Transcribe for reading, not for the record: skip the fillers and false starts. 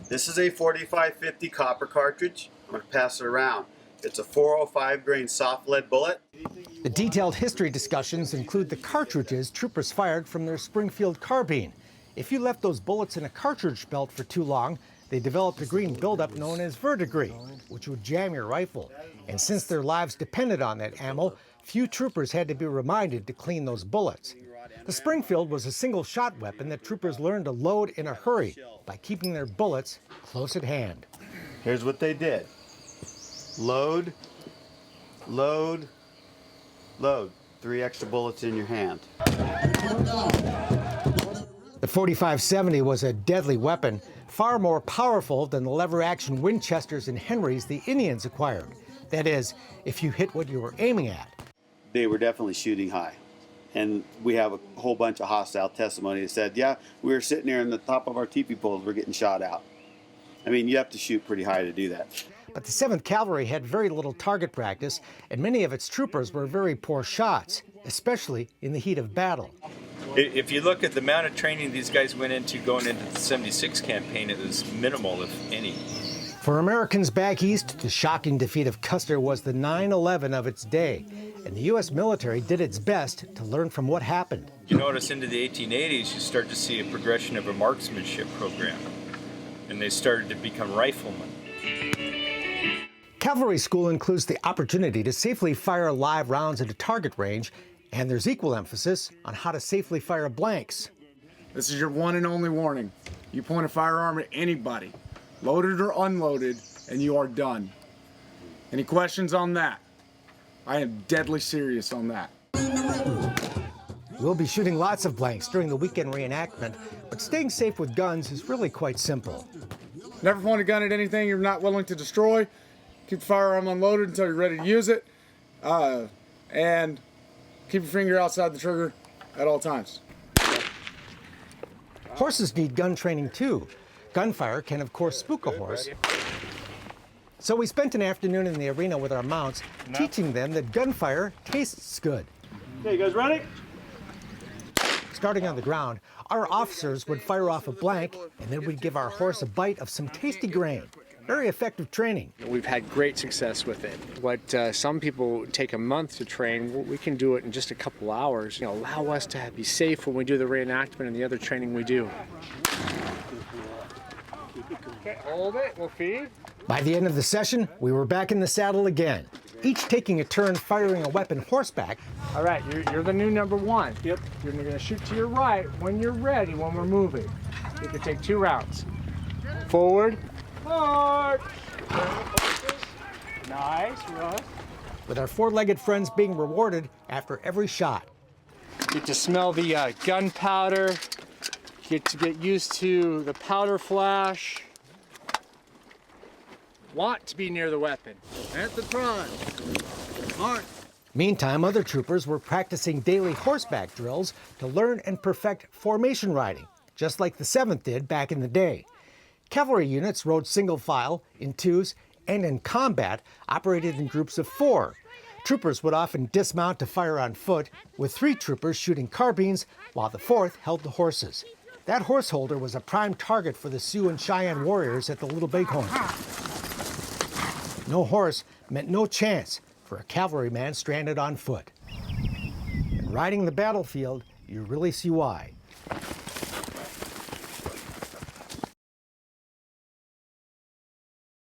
This is a 4550 copper cartridge. I'm going to pass it around. It's a 405 grain soft lead bullet. The detailed history discussions include the cartridges troopers fired from their Springfield carbine. If you left those bullets in a cartridge belt for too long, they developed a green buildup known as verdigris, which would jam your rifle. And since their lives depended on that ammo, few troopers had to be reminded to clean those bullets. The Springfield was a single-shot weapon that troopers learned to load in a hurry by keeping their bullets close at hand. Here's what they did. Load, load, load. 3 extra bullets in your hand. The 4570 was a deadly weapon, far more powerful than the lever-action Winchesters and Henrys the Indians acquired. That is, if you hit what you were aiming at. They were definitely shooting high. And we have a whole bunch of hostile testimony that said, yeah, we were sitting there in the top of our teepee poles, we're getting shot out. I mean, you have to shoot pretty high to do that. But the 7th Cavalry had very little target practice, and many of its troopers were very poor shots, especially in the heat of battle. If you look at the amount of training these guys went into going into the 76 campaign, it was minimal, if any. For Americans back east, the shocking defeat of Custer was the 9/11 of its day, and the U.S. military did its best to learn from what happened. You notice into the 1880s, you start to see a progression of a marksmanship program, and they started to become riflemen. Cavalry School includes the opportunity to safely fire live rounds at a target range, and there's equal emphasis on how to safely fire blanks. This is your one and only warning. You point a firearm at anybody, loaded or unloaded, and you are done. Any questions on that? I am deadly serious on that. We'll be shooting lots of blanks during the weekend reenactment, but staying safe with guns is really quite simple. Never point a gun at anything you're not willing to destroy. Keep the firearm unloaded until you're ready to use it. And keep your finger outside the trigger at all times. Horses need gun training too. Gunfire can, of course, spook a horse. So we spent an afternoon in the arena with our mounts, teaching them that gunfire tastes good. Okay, you guys ready? Starting on the ground, our officers would fire off a blank, and then we'd give our horse a bite of some tasty grain. Very effective training. We've had great success with it. What some people take a month to train, we can do it in just a couple hours. Allow us to be safe when we do the reenactment and the other training we do. Okay, hold it, we'll feed. By the end of the session, we were back in the saddle again, each taking a turn firing a weapon horseback. All right, you're the new number one. Yep. You're gonna shoot to your right when you're ready, when we're moving. You can take 2 rounds. Forward. March. Nice, Russ. With our 4-legged friends being rewarded after every shot. Get to smell the gunpowder. Get to get used to the powder flash. Want to be near the weapon. At the front. March. Meantime, other troopers were practicing daily horseback drills to learn and perfect formation riding, just like the 7th did back in the day. Cavalry units rode single file, in twos, and in combat, operated in groups of 4. Troopers would often dismount to fire on foot, with 3 troopers shooting carbines, while the 4th held the horses. That horse holder was a prime target for the Sioux and Cheyenne warriors at the Little Bighorn. No horse meant no chance for a cavalryman stranded on foot. And riding the battlefield, you really see why.